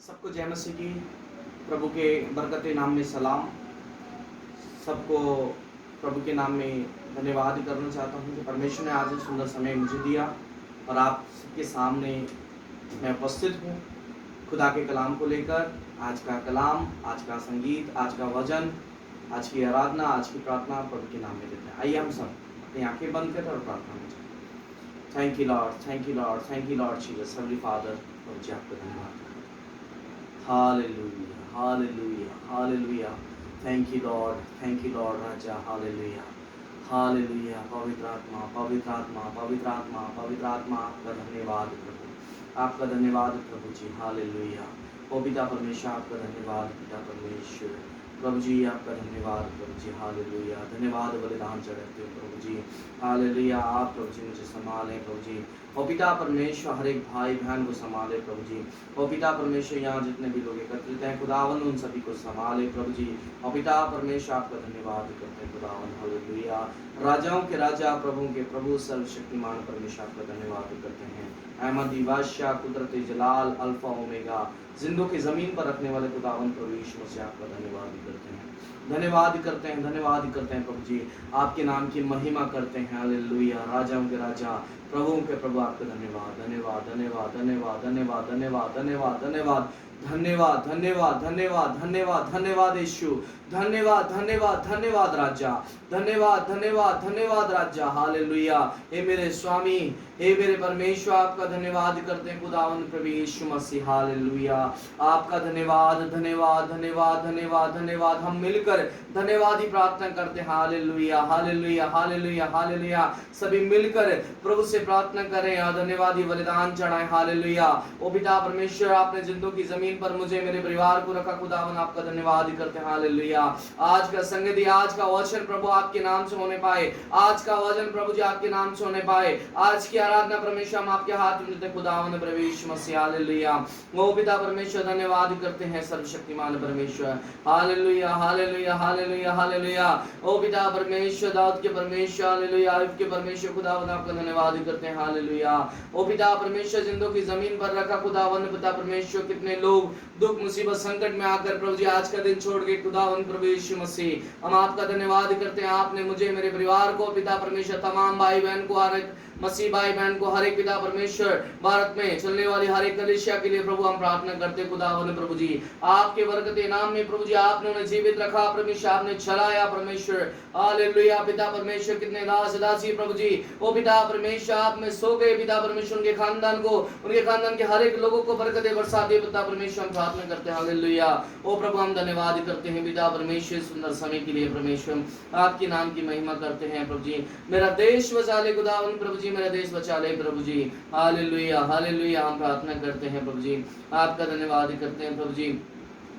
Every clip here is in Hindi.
सबको जय मसीह की। प्रभु के बरकते नाम में सलाम। सबको प्रभु के नाम में धन्यवाद करना चाहता हूँ कि परमेश्वर ने आज एक सुंदर समय मुझे दिया और आप सबके सामने मैं उपस्थित हूँ खुदा के कलाम को लेकर। आज का कलाम, आज का संगीत, आज का वचन, आज की आराधना, आज की प्रार्थना प्रभु के नाम में देते हैं। आइए हम सब अपनी आंखें बंद करें और प्रार्थना में जाएं। Thank you Lord, thank you Lord, thank you Lord Jesus, heavenly father. प्रभु जी आपका धन्यवाद। Hallelujah, hallelujah, hallelujah. Thank you Lord, thank you Lord राजा। Hallelujah, hallelujah. पवित्र आत्मा, पवित्र आत्मा, पवित्र आत्मा, पवित्र आत्मा, आपका धन्यवाद प्रभु, आपका धन्यवाद प्रभु जी। हालेलुया। ओ पिता परमेश्वर आपका धन्यवाद, पिता परमेश्वर प्रभु जी आपका धन्यवाद प्रभु जी। हालेलुया। धन्यवाद बलिदान चढ़ाते हो प्रभु जी। हालेलुया। आप प्रभु जी मुझे संभालें प्रभु जी। ओ पिता परमेश्वर हर एक भाई बहन को संभाले प्रभु जी। ओ पिता परमेश्वर यहाँ जितने भी लोग एकत्रित हैं खुदावन उन सभी को संभाले प्रभु जी। ओ पिता परमेश्वर आपका धन्यवाद करते हैं खुदावन। हालेलुया। राजाओं के राजा, प्रभु के प्रभु, सर्वशक्तिमान परमेश्वर आपका धन्यवाद करते हैं। अहमदी बादशाह, कुदरत जलाल, अल्फा ओमेगा, जिंदों की जमीन पर रखने वाले खुदावन प्रभु यीशु मसीह आपका धन्यवाद करते हैं, धन्यवाद करते हैं, धन्यवाद करते हैं प्रभु जी। आपके नाम की महिमा करते हैं। हालेलुया। राजाओं के राजा, प्रभुओं के प्रभु आपका धन्यवाद, धन्यवाद, धन्यवाद, धन्यवाद, धन्यवाद, धन्यवाद, धन्यवाद, धन्यवाद, धन्यवाद, धन्यवाद, धन्यवाद, धन्यवाद, धन्यवाद यीशु, धन्यवाद, धन्यवाद, धन्यवाद राजा, धन्यवाद, धन्यवाद, धन्यवाद राजा। हालेलुया। हे मेरे स्वामी, हे मेरे परमेश्वर, आपका धन्यवाद करते हैं खुदावंद प्रभु यीशु मसीह। हालेलुया। आपका धन्यवाद, धन्यवाद, धन्यवाद, धन्यवाद, धन्यवाद। हम मिलकर धन्यवाद ही प्रार्थना करते हैं। Hallelujah, hallelujah, hallelujah, hallelujah. सभी मिलकर प्रभु से प्रार्थना करें, धन्यवाद ही बलिदान चढ़ाएं। हालेलुया। ओ पिता परमेश्वर, आपने जिंदों की जमीन पर मुझे, मेरे परिवार को रखा खुदावन, आपका धन्यवाद ही करते हैं। हालेलुया। आज का संगति, आज का वचन प्रभु आपके नाम से होने पाए, आज का वचन प्रभु जी आपके नाम से होने पाए, आज की आराधना परमेश्वर हम आपके हाथ में देते खुदावन प्रभु यीशु मसीह। हालेलुया। ओ पिता परमेश्वर धन्यवाद करते हैं सर्वशक्तिमान परमेश्वर। Hallelujah, hallelujah, hallelujah, hallelujah. ओ पिता परमेश्वर, दाऊद के परमेश्वर, हालेलुया, आयुब के परमेश्वर खुदावन आपका धन्यवाद करते हैं। हालेलुया। ओ पिता परमेश्वर, जिंदों की जमीन पर रखा खुदावन पिता परमेश्वर, कितने लोग दुख मुसीबत संकट में आकर प्रभु जी आज का दिन छोड़ के खुदावन प्रभु यीशु मसीह, हम आपका धन्यवाद करते हैं। आपने मुझे, मेरे परिवार को, पिता परमेश्वर, तमाम भाई बहन को, हर एक मसीह भाई बहन को, हर एक पिता परमेश्वर, भारत में चलने वाली हर एक कलीसिया के लिए प्रभु हम प्रार्थना करते खुदावन प्रभु जी। आपके बरकते नाम में प्रभु जी आपने उन्हें जीवित रखा परमेश्वर, आपने चलाया परमेश्वर। हालेलुया। पिता परमेश्वर, कितने दास दासी प्रभु जी, ओ पिता परमेश्वर, आप में सो गए पिता परमेश्वर, उनके खानदान को, उनके खानदान के हर एक लोगों को बरकते बरसा दे पिता परमेश्वर, हम प्रार्थना करते हैं। हालेलुया। ओ प्रभु हम धन्यवाद करते हैं पिता परमेश्वर सुंदर समय के लिए परमेश्वर, आपके नाम की महिमा करते हैं प्रभु जी। मेरा देश बचा ले खुदावन प्रभु जी, मेरा देश बचा ले प्रभु जी। Hallelujah, hallelujah. हम प्रार्थना करते हैं प्रभु जी, आपका धन्यवाद करते हैं प्रभु जी।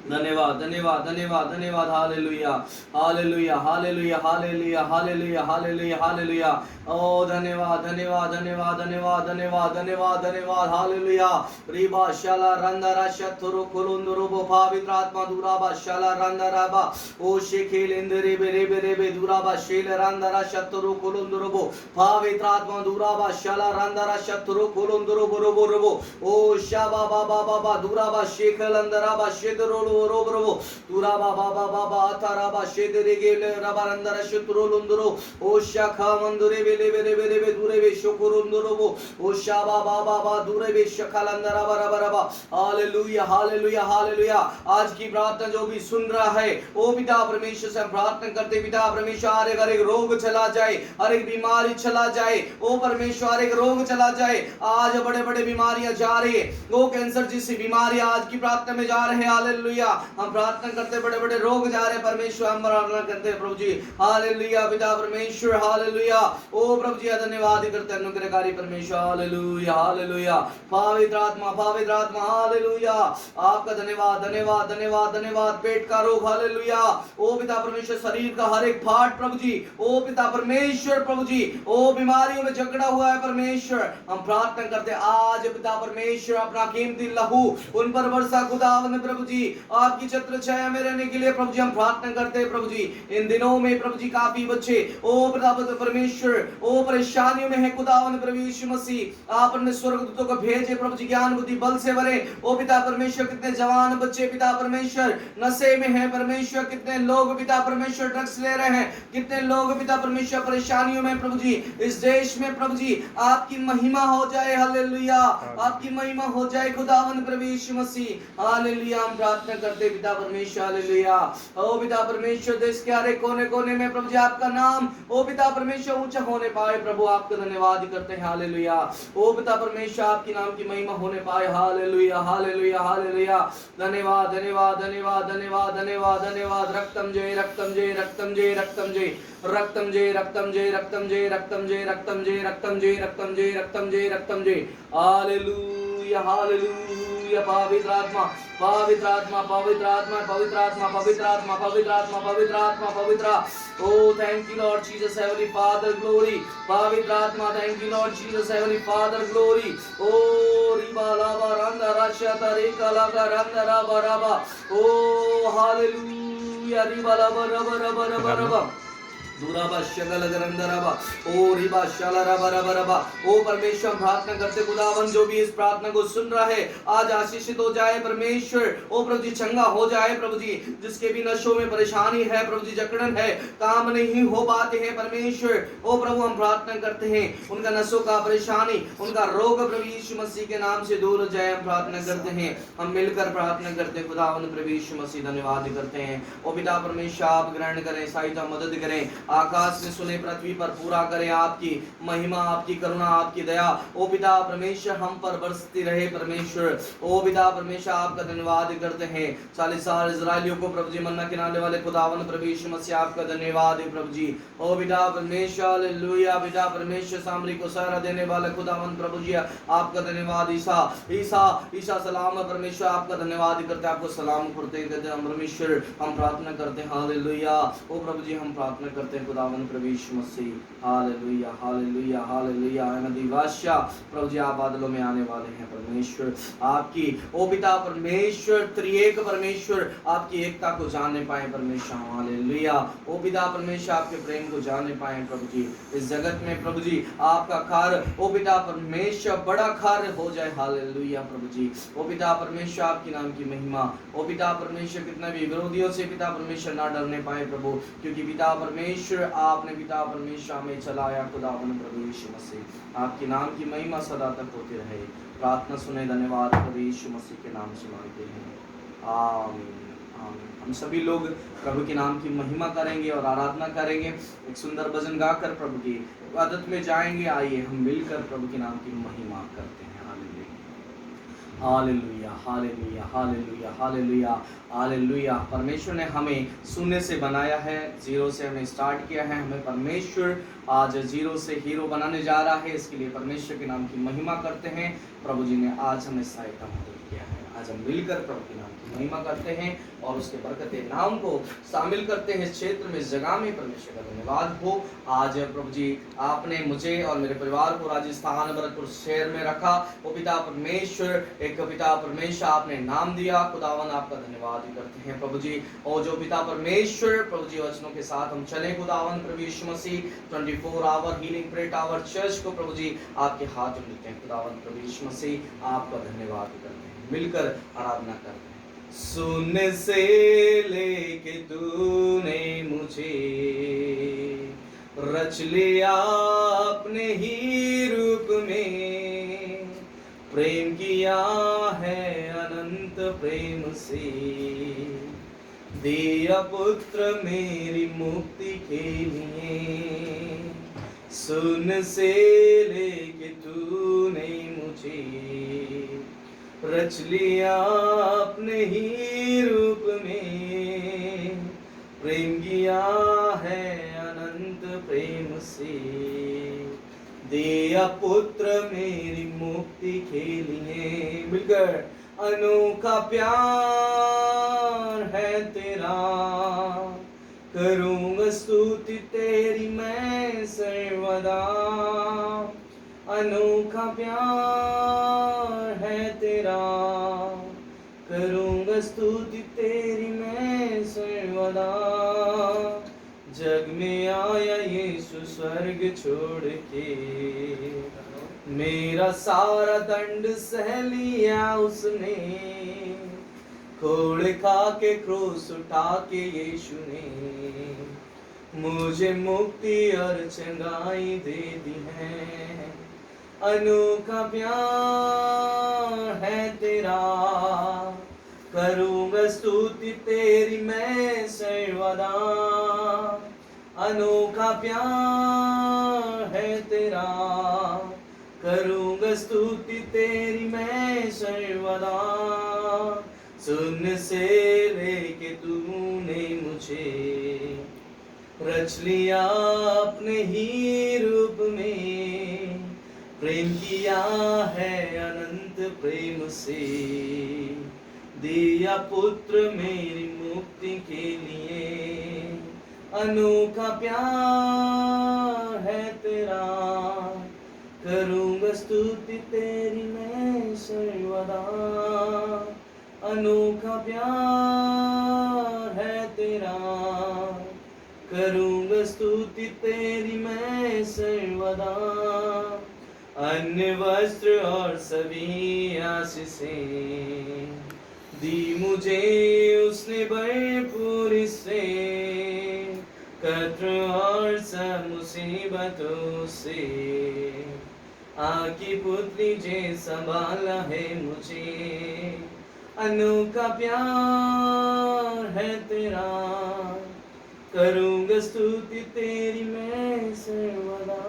धन्यवाद, धन्यवाद, धन्यवाद, धन्यवाद। Hallelujah, hallelujah, hallelujah, hallelujah, hallelujah, hallelujah, hallelujah. ओ धन्यवाद, धन्यवाद, धन्यवाद, धन्यवाद, धन्यवाद, धन्यवाद, धन्यवाद। हालेलुया। रिबा शाला रंदरा शतुरु कुलुंदुरु पवित्र आत्मा दुराबा शाला रंदराबा ओ शेखेल इंदरे बेरे बेरे बे दुराबा शेल रंदरा शतुरु कुलुंदुरु पवित्र आत्मा दुराबा शाला रंदरा शतुरु कुलुंदुरु बुरु रबो ओ शाबा बाबा बाबा दुराबा शेखल अंदराबा शेदरो रोबरो दुराबा बाबा बाबा अथाराबा शेदरे गेले रबारंदरा शतुरु लुंदुरु ओ शाखा मंदुरे बेले बेले बेले बे दुरे बे शकुरुंदुरु ओ शाबा बाबा बाबा दुरे बे शखल अंदराबा रबरबा। Hallelujah, hallelujah, hallelujah. आज की प्रार्थना जो भी सुन रहा है, ओ पिता परमेश्वर से हम प्रार्थना करते पिता परमेश्वर, हर एक रोग चला जाए, हर एक बीमारी चला जाए, ओ परमेश्वर हर एक रोग चला जाए। आज बड़े बड़े बीमारियां जा रही है, वो कैंसर जैसी बीमारी आज की प्रार्थना में जा रहे हैं। हालेलुया। हम प्रार्थना करते बड़े बड़े रोग जा रहे हैं परमेश्वर, हम प्रार्थना करते हैं प्रभु जी। हालेलुया पिता परमेश्वर। हालेलुया। ओ प्रभु जी धन्यवाद करते हैं अनुग्रहकारी परमेश्वर। Hallelujah, hallelujah. पवित्र आत्मा, पवित्र आत्मा, हालेलुया। आपका धन्यवाद, धन्यवाद, धन्यवाद, धन्यवाद। पेट का रोग, हालेलुया। ओ पिता परमेश्वर, शरीर का हर एक पार्ट प्रभु जी, ओ पिता परमेश्वर प्रभु जी, ओ बीमारियों में जकड़ा हुआ है परमेश्वर, हम प्रार्थना करते आज पिता परमेश्वर अपना कीमती लहू उन पर वर्षा खुदावंद प्रभु जी। आपकी छत्र छाया में रहने के लिए प्रभु जी हम प्रार्थना करते हैं प्रभु जी। इन दिनों में प्रभु जी काफी बच्चे ओ पितापति परमेश्वर ओ परेशानियों में है खुदावन प्रभु यीशु मसीह, आप अपने स्वर्गदूतों को भेजे प्रभु जी, ज्ञान बुद्धि बल से भरे ओ पिता परमेश्वर। कितने जवान बच्चे पिता परमेश्वर नशे में है परमेश्वर, कितने लोग पिता परमेश्वर ड्रग्स ले रहे हैं, कितने लोग पिता परमेश्वर परेशानियों में प्रभु जी। इस देश में प्रभु जी आपकी महिमा हो जाए, हालेलुया, आपकी महिमा हो जाए खुदावन प्रभु यीशु मसीह, हालेलुया। हम प्रार्थना करते पिता परमेश्वर, हालेलुया। ओ पिता परमेश्वर देश के हर एक कोने कोने में प्रभु जी आपका नाम ओ पिता परमेश्वर ऊंचा होने पाए प्रभु, आपका धन्यवाद करते हैं, हालेलुया। ओ पिता परमेश्वर आपके नाम की महिमा होने पाए, हालेलुया हालेलुया हालेलुया। धन्यवाद धन्यवाद धन्यवाद धन्यवाद धन्यवाद धन्यवाद। रक्तम जय रक्तम जय रक्तम जय रक्तम जय रक्तम जय रक्तम जय रक्तम जय रक्तम जय रक्तम जय रक्तम जय रक्तम जय रक्तम जय रक्तम जय, हालेलुया हालेलुया। पवित्र आत्मा पवित्र आत्मा पवित्र आत्मा पवित्र आत्मा पवित्र आत्मा पवित्र आत्मा पवित्र आत्मा पवित्र। ओ thank you Lord Jesus heavenly father glory. पवित्र आत्मा thank you Lord Jesus heavenly father glory. ओ रिबा लाबा रंदा राशा रे काला का रंदा राबा राबा। ओ हालेलुया रिबा लाबा रबा रबा रबा रबा दूराबा शगल गरंदराबा ओ रिबा शाला रबा रबा रबा। ओ परमेश्वर प्रार्थना करते खुदावन जो भी इस प्रार्थना को सुन रहा है आज आशीषित हो जाए परमेश्वर। ओ प्रभु जी चंगा हो जाए प्रभु जी, जिसके भी नशों में परेशानी है प्रभु जी, जकड़न है, काम नहीं हो पाते हैं परमेश्वर। ओ प्रभु हम प्रार्थना करते हैं उनका नशों का परेशानी उनका रोग प्रभु यीशु मसीह के नाम से दूर हो जाए। हम प्रार्थना करते हैं, हम मिलकर प्रार्थना करते हैं खुदावन प्रभु यीशु मसीह, धन्यवाद करते हैं। ओ पिता परमेश्वर आप ग्रहण करें, सहायता मदद करें, आकाश में सुने पृथ्वी पर पूरा करें आपकी महिमा आपकी करुणा आपकी दया। ओ पिता परमेश्वर हम पर बरसती रहे परमेश्वर। ओ पिता परमेश्वर आपका धन्यवाद करते हैं। 40 साल इजराइलियों को प्रभु जी मन्ना खिलाने वाले खुदावन प्रभु यीशु मसीह आपका धन्यवाद है प्रभु जी। ओ पिता परमेश्वर हालेलुया। पिता परमेश्वर सामरी को सहारा देने वाले खुदावन प्रभु जी आपका धन्यवाद। ईसा ईसा ईसा सलाम परमेश्वर आपका धन्यवाद करते, आपको सलाम करते हम परमेश्वर। हम प्रार्थना करते हैं हालेलुया। ओ प्रभु जी हम प्रार्थना करते हैं खुदावन प्रभु यीशु मसीह, हालेलुया हालेलुया हालेलुया। नदीवाशा प्रभु जी आप बादलों में आने वाले हैं परमेश्वर। आपकी ओ पिता परमेश्वर त्रिएक परमेश्वर आपकी एकता को जानने पाए परमेश्वर, हालेलुया। ओ पिता परमेश्वर आपके प्रेम को जानने पाए प्रभु जी। इस जगत में प्रभु जी आपका कार्य ओ पिता परमेश्वर बड़ा कार्य हो जाए, हालेलुया प्रभु जी। ओ पिता परमेश्वर आपके नाम की महिमा। ओ पिता परमेश्वर कितना भी विरोधियों से पिता परमेश्वर ना डरने पाए प्रभु, क्योंकि पिता परमेश्वर आपने पिता परमेश्वर में चलाया खुदावन प्रभु यीशु मसीह। आपके नाम की महिमा सदा तक होती रहे। प्रार्थना सुने, धन्यवाद प्रभु यीशु मसीह के नाम से मांगते हैं, आमीन आमीन। हम सभी लोग प्रभु के नाम की महिमा करेंगे और आराधना करेंगे। एक सुंदर भजन गाकर प्रभु की इबादत में जाएंगे। आइए हम मिलकर प्रभु के नाम की महिमा करते हैं। Hallelujah hallelujah hallelujah hallelujah hallelujah. परमेश्वर ने हमें शून्य से बनाया है, जीरो से हमें स्टार्ट किया है। हमें परमेश्वर आज जीरो से हीरो बनाने जा रहा है। इसके लिए परमेश्वर के नाम की महिमा करते हैं। प्रभु जी ने आज हमें सहायता मदद किया है। आज हम मिलकर प्रभु के नाम की महिमा करते हैं और उसके बरकते नाम को शामिल करते हैं इस क्षेत्र में, इस जगह में। परमेश्वर का धन्यवाद हो। आज प्रभु जी आपने मुझे और मेरे परिवार को राजस्थान भरतपुर शहर में रखा। वो पिता परमेश्वर एक पिता परमेश्वर आपने नाम दिया, खुदावन आपका धन्यवाद करते हैं प्रभु जी। और जो पिता परमेश्वर प्रभु जी वचनों के साथ हम चले खुदावन प्रभु Yeshu Masih 24 hour healing prayer tower church को प्रभु जी आपके हाथ में देते हैं खुदावन प्रभु यीशु मसीह आपका धन्यवाद करते हैं। मिलकर आराधना करते हैं। सुन से लेके तूने मुझे रच लिया अपने ही रूप में, प्रेम किया है अनंत प्रेम से, दिया पुत्र मेरी मुक्ति के लिए। सुन से लेके तूने मुझे रच लिया अपने ही रूप में, प्रेम किया है अनंत प्रेम से, दिया पुत्र मेरी मुक्ति के लिए। मिलकर अनोखा प्यार है तेरा, करूँगा स्तुति तेरी मैं सर्वदा। अनोखा प्यार है तेरा, करूँगा करूँगा स्तुति तेरी मैं सर्वदा। जग में आया यीशु स्वर्ग छोड़ के, मेरा सारा दंड सह लिया उसने। खोड़ खा के क्रूस उठा के यीशु ने मुझे मुक्ति और चंगाई दे दी है। अनोखा प्यार है तेरा, करूँगा स्तुति तेरी मैं सर्वदा। अनोखा प्यार है तेरा, करूँगा स्तुति तेरी मैं सर्वदा। सुन से लेके तूने मुझे रच लिया अपने ही रूप में, प्रेम किया है अनंत प्रेम से, दिया पुत्र मेरी मुक्ति के लिए। अनोखा प्यार है तेरा, करूँगा स्तुति तेरी मैं सर्वदा। अनोखा प्यार है तेरा, करूँगा स्तुति तेरी मैं सर्वदा। अन्य वस्त्र और सभी आशीषें दी मुझे उसने भरपूर से, कष्ट और सब मुसीबतों से आकी पुतली जे संभाला है मुझे। अनोखा प्यार है तेरा, करूँगा स्तुति तेरी मैं सर्वदा।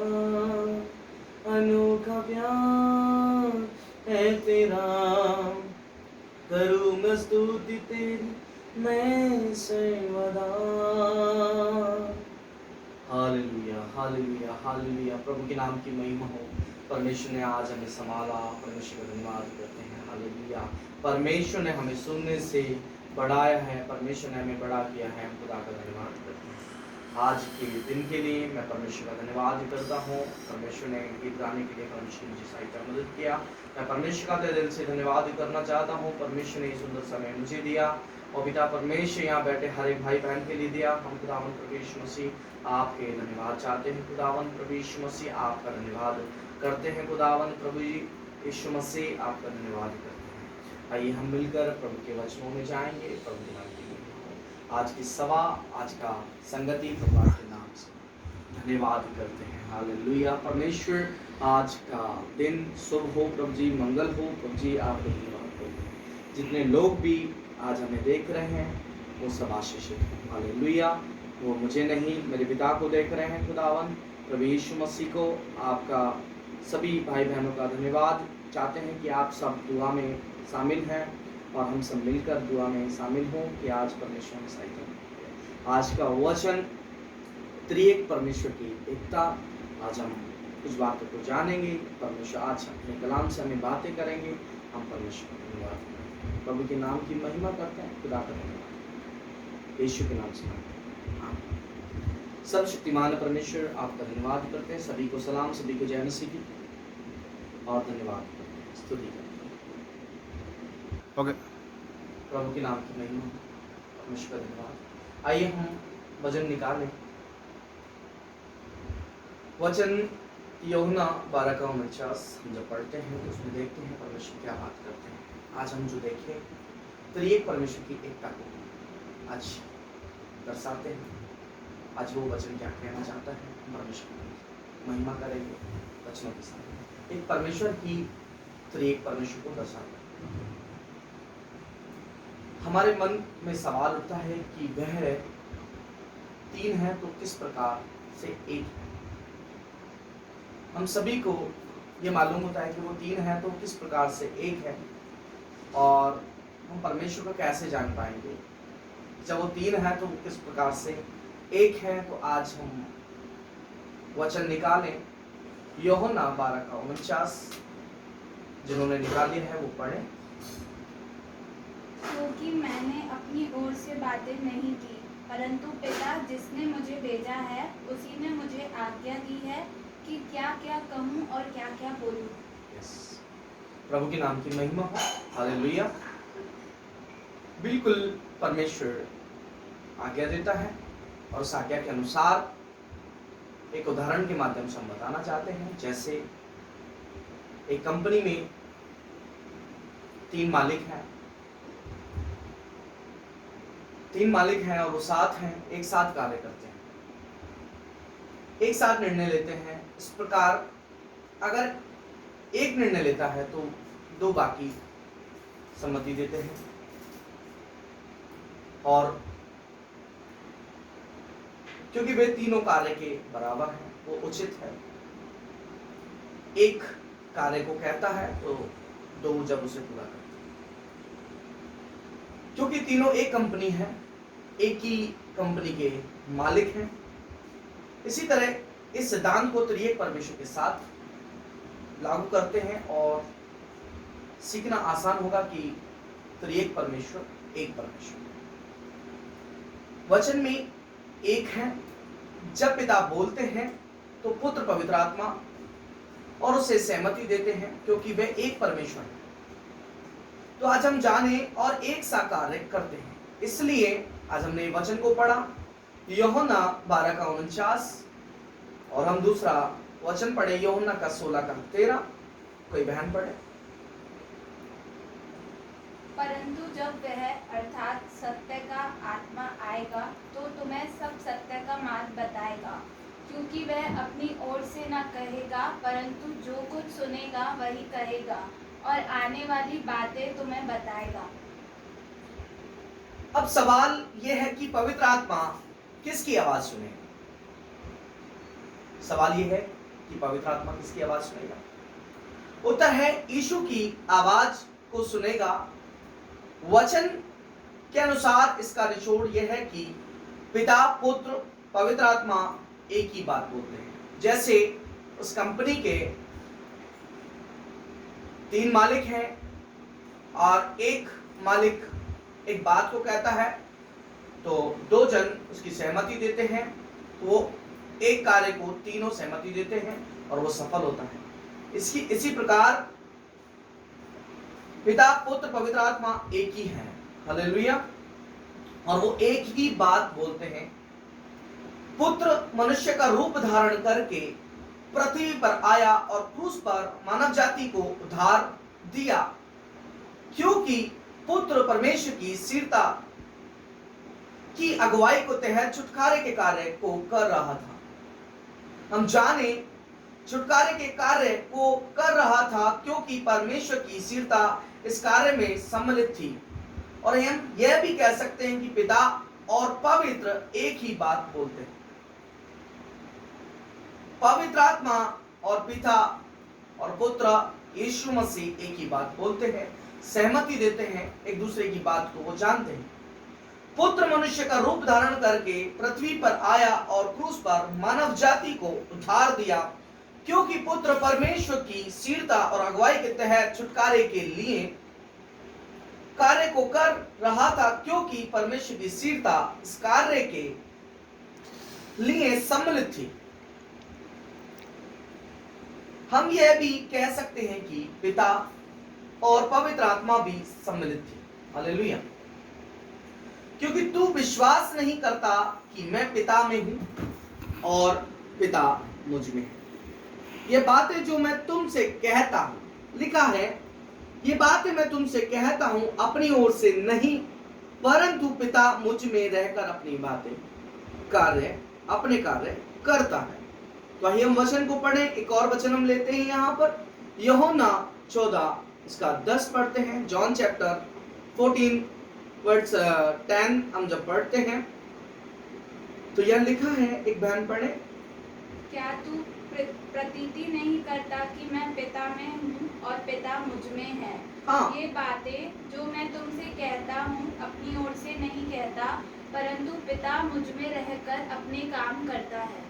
अनोखा प्यार है तेरा, करूँगा स्तुति तेरी मैं सर्वदा। Hallelujah hallelujah hallelujah. प्रभु के नाम की महिमा हो। परमेश्वर ने आज हमें संभाला, परमेश्वर का धन्यवाद करते हैं। हालेलुया। परमेश्वर ने हमें सुनने से बढ़ाया है, परमेश्वर ने हमें बड़ा किया है, हम खुदा का धन्यवाद करते हैं। आज के दिन के लिए मैं परमेश्वर का धन्यवाद करता हूँ। परमेश्वर ने गीत गाने के लिए परमेश्वर मुझे सहायता मदद किया। मैं परमेश्वर का दिल से धन्यवाद करना चाहता हूँ। परमेश्वर ने सुंदर समय मुझे दिया और पिता परमेश्वर यहाँ बैठे हर एक भाई बहन के लिए दिया। हम खुदावन प्रभु यीशु मसीह आपके धन्यवाद चाहते हैं। खुदावन प्रभु यीशु मसीह आपका धन्यवाद करते हैं। खुदावन प्रभु यीशु मसीह आपका धन्यवाद करते हैं। आइए हम मिलकर प्रभु के वचनों में जाएंगे। प्रभु के नाम की आज की सभा, आज का संगति प्रभु के नाम से धन्यवाद करते हैं। हालेलुया। परमेश्वर आज का दिन शुभ हो प्रभु जी, मंगल हो प्रभु जी, आपका धन्यवाद हो। जितने लोग भी आज हमें देख रहे हैं वो सब आशीषित हैं। हालेलुया। वो मुझे नहीं मेरे पिता को देख रहे हैं। खुदावन प्रभु यीशु मसीह को आपका सभी भाई बहनों का धन्यवाद चाहते हैं कि आप सब दुआ में शामिल हैं और हम सब मिलकर दुआ में शामिल हों कि आज परमेश्वर में सहायता। आज का वचन त्रिएक परमेश्वर की एकता। आज हम कुछ बातों को जानेंगे। परमेश्वर आज अपने कलाम से हमें बातें करेंगे। हम परमेश्वर का धन्यवाद करते हैं, प्रभु के नाम की महिमा करते हैं। खुदा का धन्यवाद यीशु के नाम से। सर्वशक्तिमान परमेश्वर आपका धन्यवाद करते हैं। सभी को सलाम, सभी को जय मसीह की और धन्यवाद करते हैं, स्तुति करते हैं। ओके। प्रभु के नाम की महिमा, परमेश्वर का धन्यवाद। आइए हम वचन निकालें। वचन यूहन्ना 12:49 हम जब पढ़ते हैं तो उसमें देखते हैं परमेश्वर क्या बात करते हैं। आज हम जो देखें त्रिएक परमेश्वर की एकता को आज दर्शाते हैं। आज वो वचन क्या कहना चाहता है, परमेश्वर की महिमा करेंगे वचनों के साथ। एक परमेश्वर की त्रिएक परमेश्वर को दर्शाता है। हमारे मन में सवाल उठता है कि वह तीन है तो किस प्रकार से एक है। हम सभी को ये मालूम होता है कि वो तीन है तो किस प्रकार से एक है, और हम परमेश्वर को कैसे जान पाएंगे जब वो तीन है तो किस प्रकार से एक है। तो आज हम वचन निकालें यूहन्ना 12:49। जिन्होंने निकाल लिया है वो पढ़े। क्योंकि मैंने अपनी ओर से बातें नहीं की, परंतु पिता जिसने मुझे भेजा है उसी ने मुझे आज्ञा दी है कि क्या क्या कहूँ और क्या क्या बोलूँ। प्रभु के नाम की महिमा हो। हालेलुया। बिल्कुल परमेश्वर आज्ञा देता है, और उस आज्ञा के अनुसार एक उदाहरण के माध्यम से हम बताना चाहते हैं। जैसे एक कंपनी में 3 मालिक हैं, 3 मालिक हैं और वो साथ हैं, एक साथ कार्य करते हैं, एक साथ निर्णय लेते हैं। इस प्रकार अगर एक निर्णय लेता है तो 2 बाकी सम्मति देते हैं, और क्योंकि वे तीनों कार्य के बराबर हैं, वो उचित है। एक कार्य को कहता है तो 2 जब उसे पूरा करते हैं, क्योंकि तीनों एक कंपनी है, एक ही कंपनी के मालिक हैं। इसी तरह इस सिद्धांत को त्रिएक परमेश्वर के साथ लागू करते हैं और सीखना आसान होगा कि त्रिएक परमेश्वर एक परमेश्वर। वचन में एक है। जब पिता बोलते हैं तो पुत्र पवित्र आत्मा और उसे सहमति देते हैं, क्योंकि वे एक परमेश्वर है। तो आज हम जाने और एक सा कार्य करते हैं, इसलिए आज हमने वचन को पढ़ा, यूहन्ना 12:49, और हम दूसरा वचन पढ़े यूहन्ना 16:13। कोई बहन पढ़े। परंतु जब वह अर्थात सत्य का आत्मा आएगा तो तुम्हें सब सत्य का मार्ग बताएगा, क्योंकि वह अपनी ओर से न कहेगा, परंतु जो कुछ सुनेगा वही कहेगा, और आने वाली बातें तुम्हें बताएगा। अब सवाल यह है कि पवित्र आत्मा किसकी आवाज सुनेगा? सवाल यह है कि पवित्र आत्मा किसकी आवाज सुनेगा? उत्तर है यीशु की आवाज को सुनेगा। वचन के अनुसार इसका निचोड़ यह है कि पिता, पुत्र, पवित्र आत्मा एक ही बात बोलते हैं। जैसे उस कंपनी के 3 मालिक हैं और एक मालिक एक बात को कहता है तो 2 जन उसकी सहमति देते हैं, वो एक कार्य को तीनों सहमति देते हैं और वो सफल होता है। इसी प्रकार पिता, पुत्र, पवित्र आत्मा एक ही है। हालेलुया। और वो एक ही बात बोलते हैं। पुत्र मनुष्य का रूप धारण करके पृथ्वी पर आया और क्रूस पर मानव जाति को उद्धार दिया, क्योंकि पुत्र परमेश्वर की स्थिरता की अगुवाई को तहत छुटकारे के कार्य को कर रहा था। हम जाने छुटकारे के कार्य को कर रहा था क्योंकि परमेश्वर की स्थिरता इस कार्य में सम्मिलित थी। और हम यह भी कह सकते हैं कि पिता और पवित्र एक ही बात बोलते हैं। पवित्र आत्मा और पिता और पुत्र यीशु मसीह एक ही बात बोलते हैं, सहमति देते हैं, एक दूसरे की बात को वो जानते हैं। पुत्र मनुष्य का रूप धारण करके पृथ्वी पर आया और क्रूस पर मानव जाति को उद्धार दिया, क्योंकि पुत्र परमेश्वर की स्थिरता और अगुवाई के तहत छुटकारे के लिए कार्य को कर रहा था, क्योंकि परमेश्वर की स्थिरता इस कार्य के लिए सम्मिलित थी। हम यह भी कह सकते हैं कि पिता और पवित्र आत्मा भी सम्मिलित थी। हालेलुया। क्योंकि तू विश्वास नहीं करता कि मैं पिता में हूं और पिता मुझ में है। ये बातें जो मैं तुमसे कहता हूं, लिखा है, ये बातें मैं तुमसे कहता हूं अपनी ओर से नहीं, परंतु पिता मुझ में रहकर अपनी बातें अपने कार्य करता है। तो आइए हम वचन को पढ़ें। एक और वचन हम लेते हैं यहाँ पर, यूहन्ना 14 इसका 10 पढ़ते हैं। जॉन चैप्टर 14 वर्ड्स 10 हम जब पढ़ते हैं तो यह लिखा है, एक बहन पढ़े। क्या तू प्रतीति नहीं करता कि मैं पिता में हूँ और पिता मुझ में है? हाँ। ये बातें जो मैं तुमसे कहता हूँ अपनी ओर से नहीं कहता, परंतु पिता मुझ में रहकर अपने काम करता है।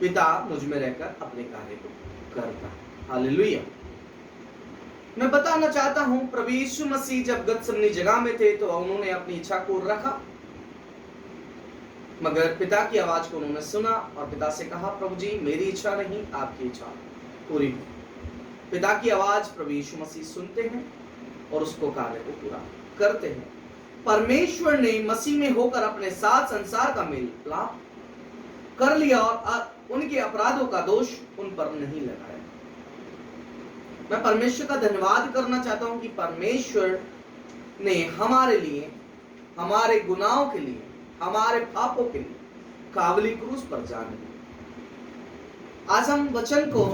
पिता मुझ में रहकर अपने कार्य को करता है। हालेलुया। मैं बताना चाहता हूँ, प्रभु यीशु मसीह जब गतसमनी जगह में थे तो उन्होंने अपनी इच्छा को रखा, मगर पिता की आवाज को उन्होंने सुना और पिता से कहा, प्रभु जी मेरी इच्छा नहीं आपकी इच्छा पूरी हो। पिता की आवाज प्रभु यीशु मसीह सुनते हैं और उसको कार्य को पूरा करते हैं। परमेश्वर ने मसीह में होकर अपने साथ संसार का मेल मिलाप कर लिया और उनके अपराधों का दोष उन पर नहीं लगाया। मैं परमेश्वर का धन्यवाद करना चाहता हूं कि परमेश्वर ने हमारे लिए, हमारे गुनाहों के लिए, हमारे पापों के लिए कावली क्रूस पर जान दी। आज हम वचन को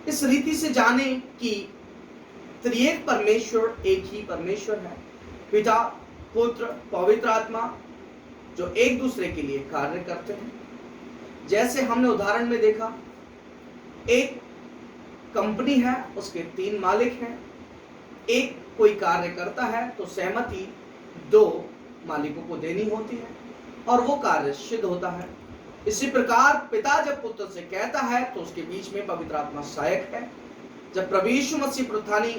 इस रीति से जाने कि त्रिएक परमेश्वर एक ही परमेश्वर है, पिता, पुत्र, पवित्र आत्मा, जो एक दूसरे के लिए कार्य करते हैं। जैसे हमने उदाहरण में देखा, एक कंपनी है, उसके 3 मालिक हैं, एक कोई कार्य करता है तो सहमति 2 मालिकों को देनी होती है और वो कार्य सिद्ध होता है। इसी प्रकार पिता जब पुत्र से कहता है तो उसके बीच में पवित्र आत्मा सहायक है। जब प्रभु यीशु मसीह पुनरुत्थानी,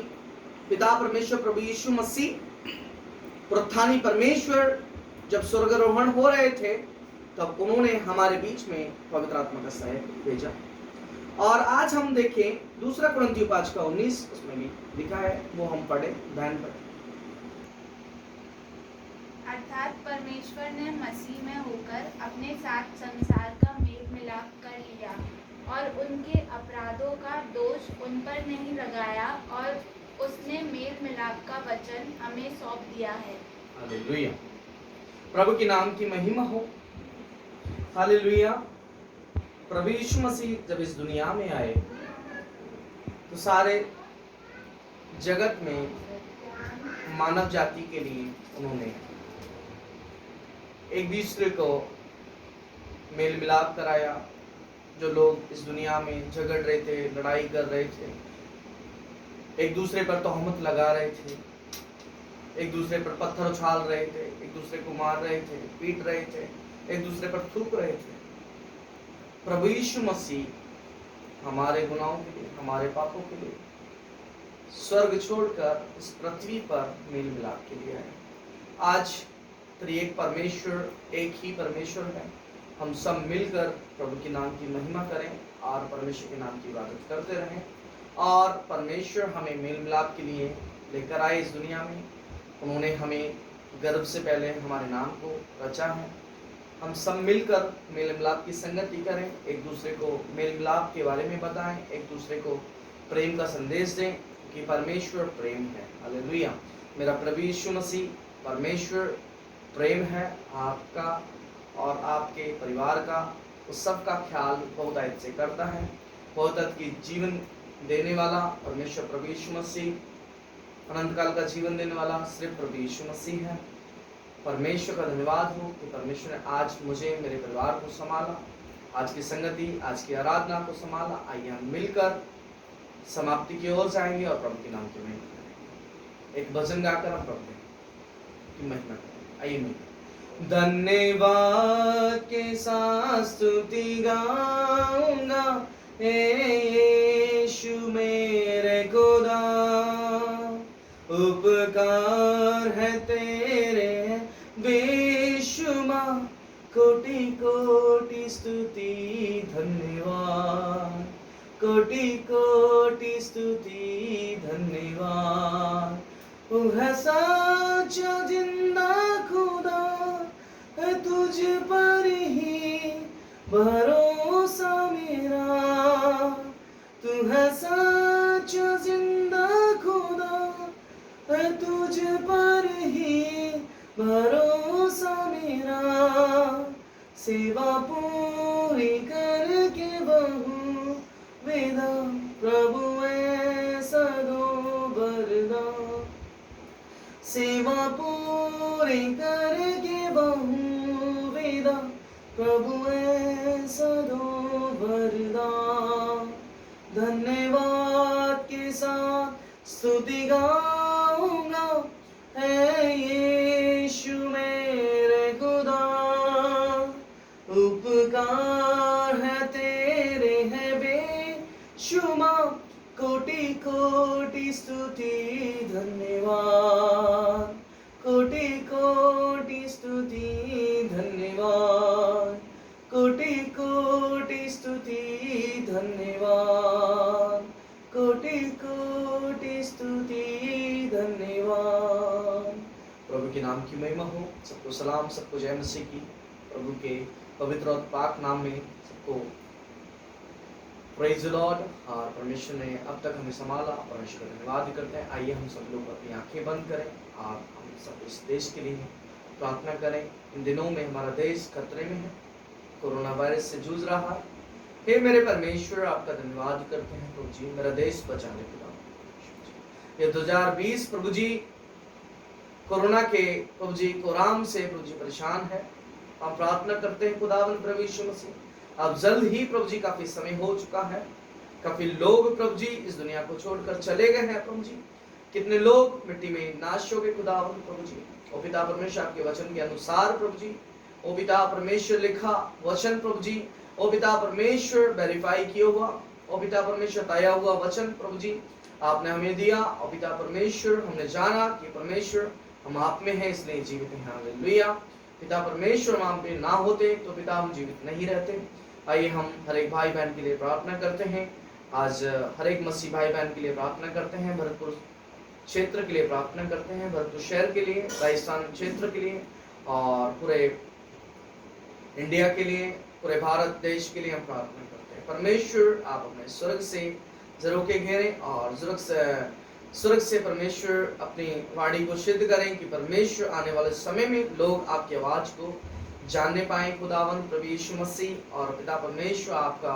पिता परमेश्वर प्रभु यीशु मसीह पुनरुत्थानी परमेश्वर जब स्वर्गारोहण हो रहे थे, तब उन्होंने हमारे बीच में पवित्र आत्मा का सहायक भेजा। और आज हम देखें 2 कुरिन्थियों 5:19, उसमें भी लिखा है, वो हम पढ़े, ध्यान पढ़े। अर्थात परमेश्वर ने मसीह में होकर अपने साथ संसार का मेल मिलाप कर लिया और उनके अपराधों का दोष उन पर नहीं लगाया, और उसने मेल मिलाप का वचन हमें सौंप दिया है। हालेलुया, प्रभु के नाम की महिमा हो। हालेलुया। प्रभु यीशु मसीह जब इस दुनिया में आए तो सारे जगत में मानव जाति के लिए उन्होंने एक दूसरे को मेल मिलाप कराया। जो लोग इस दुनिया में झगड़ रहे थे, लड़ाई कर रहे थे, एक दूसरे पर तोहमत लगा रहे थे, एक दूसरे पर पत्थर उछाल रहे थे, एक दूसरे को मार रहे थे, पीट रहे थे, एक दूसरे पर थूक रहे थे, प्रभु यीशु मसीह हमारे गुनाहों के लिए, हमारे पापों के लिए स्वर्ग छोड़कर इस पृथ्वी पर मेल मिलाप के लिए आए। आज त्रिएक परमेश्वर एक ही परमेश्वर है। हम सब मिलकर प्रभु के नाम की महिमा करें और परमेश्वर के नाम की इबादत करते रहें। और परमेश्वर हमें मेल मिलाप के लिए लेकर आए इस दुनिया में। उन्होंने हमें गर्भ से पहले हमारे नाम को रचा है। हम सब मिलकर मेल मिलाप की संगति करें, एक दूसरे को मेल मिलाप के बारे में बताएं, एक दूसरे को प्रेम का संदेश दें कि परमेश्वर प्रेम है। हालेलुया। मेरा प्रभु यीशु मसीह परमेश्वर प्रेम है, आपका और आपके परिवार का, उस सब का ख्याल बहुत अच्छे से करता है। बहुत की जीवन देने वाला परमेश्वर प्रभु यीशु मसीह, अनंत काल का जीवन देने वाला सिर्फ प्रभु यीशु मसीह है। परमेश्वर का धन्यवाद हो कि परमेश्वर ने आज मुझे, मेरे परिवार को संभाला, आज की संगति, आज की आराधना को संभाला। आइए हम मिलकर समाप्ति की ओर जाएंगे और प्रभु के नाम की महिमा करेंगे। एक भजन गाकर हम प्रभु की महिमा करेंगे। आइए मिलकर। धन्यवाद के साथ स्तुति गाऊंगा, हे यीशु मेरे खुदा, उपकार है तेरे बेशुमार, कोटि कोटि स्तुति धन्यवाद, कोटि कोटि स्तुति धन्यवाद। तू है सच्चा जिंदा खुदा, है तुझ पर ही भरोसा मेरा। तू है सच्चा जिंदा खुदा, है तुझ पर ही भरोसा मेरा। सेवा पूरी करके बहु वेदा, प्रभु ऐसा दो वरदान। सेवा पूरी करके बहु वेदा, प्रभु ऐसा दो वरदान। धन्यवाद के साथ स्तुति गाऊंगा, है यीशु मेरे खुदा, उपकार है तेरे है बेशुमार, कोटि कोटि स्तुति धन्यवाद, कोटि कोटि स्तुति धन्यवाद, कोटि कोटि स्तुति धन्यवाद, कोटि कोटि स्तुति के नाम की महिमा हो। सबको सलाम, सबको जय मसीह की। प्रभु के पवित्र और पाक नाम में सबको प्रेज द लॉर्ड। और परमेश्वर ने अब तक हमें संभाला, परमेश्वर का धन्यवाद करते हैं। आइए हम सब लोग अपनी आंखें बंद करें और हम सब इस देश के लिए प्रार्थना करें। इन दिनों में हमारा देश खतरे में है, कोरोना वायरस से जूझ रहा है। हे मेरे परमेश्वर, आपका धन्यवाद करते हैं प्रभु जी, मेरा देश बचाने के बाद। ये 2020 प्रभु जी कोरोना के प्रभु जी कोराम से प्रभु जी परेशान है। हम प्रार्थना करते हैं खुदावंद प्रभु यीशु मसीह, अब जल्द ही प्रभु जी, काफी समय हो चुका है, काफी लोग प्रभु जी इस दुनिया को छोड़कर चले गए हैं प्रभु जी। कितने लोग मिट्टी में नाश हो गए खुदावंद प्रभु जी। ओ पिता परमेश्वर, आपके वचन के अनुसार प्रभु जी, ओ पिता परमेश्वर लिखा वचन प्रभु जी, ओ पिता परमेश्वर वेरीफाई किया हुआ, ओ पिता परमेश्वर तया हुआ वचन प्रभु जी आपने हमें दिया। ओ पिता परमेश्वर, हमने जाना कि परमेश्वर हम आप में हैं इसलिए जीवित हैं। हालेलुया। पिता परमेश्वर, हम आप में ना होते तो पिता हम जीवित नहीं रहते। आइए हम हर एक भाई बहन के लिए प्रार्थना करते हैं। आज हर एक मसीह भाई बहन के लिए प्रार्थना करते हैं। भरतपुर क्षेत्र के लिए प्रार्थना करते हैं, भरतपुर शहर के लिए, राजस्थान क्षेत्र के लिए और पूरे इंडिया के लिए, पूरे भारत देश के लिए हम प्रार्थना करते हैं। परमेश्वर, आप अपने स्वर्ग से जरूर के घेरें और स्वर्ग से परमेश्वर अपनी वाणी को सिद्ध करें कि परमेश्वर आने वाले समय में लोग आपकी आवाज को जानने पाए खुदावंद प्रभु यीशु मसीह। और पिता परमेश्वर, आपका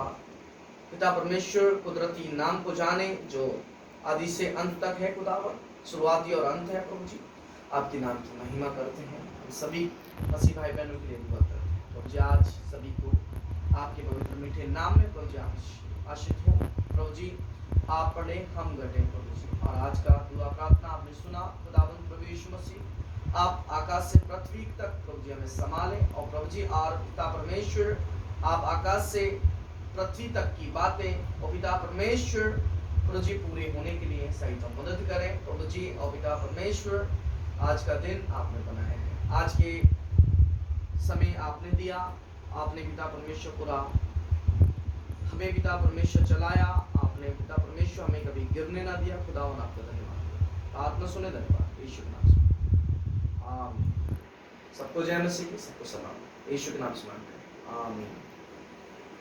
पिता परमेश्वर कुदरती नाम को जाने जो आदि से अंत तक है खुदावंद, शुरुआती और अंत है प्रभु जी। आपके नाम की महिमा करते हैं। हम सभी मसीह भाई बहनों के लिए दुआ करते हैं प्रभु जी। आज सभी को आपके पवित्र मीठे नाम में प्रभु जी आशीष हो। प्रभु जी आप पढ़े, हम घटे प्रभु जी। और आज का दुआ प्रार्थना आपने सुना खुदावंद प्रभु यीशु मसीह, आप आकाश से पृथ्वी तक प्रभु जी हमें संभालें। और प्रभु जी और पिता परमेश्वर, आप आकाश से पृथ्वी तक की बातें और पिता परमेश्वर प्रभु जी पूरे होने के लिए सही तो मदद करें प्रभु जी। और पिता परमेश्वर, आज का दिन आपने बनाया है, आज के समय आपने दिया, आपने पिता परमेश्वर पूरा हमें पिता परमेश्वर चलाया, आपने पिता परमेश्वर हमें कभी गिरने ना दिया। खुदावन आपका धन्यवाद, प्रार्थना सुने, धन्यवाद यीशु के नाम से आमीन। सबको जय मसीह, सबको सलाम, यीशु के नाम से मांगते हैं आमीन।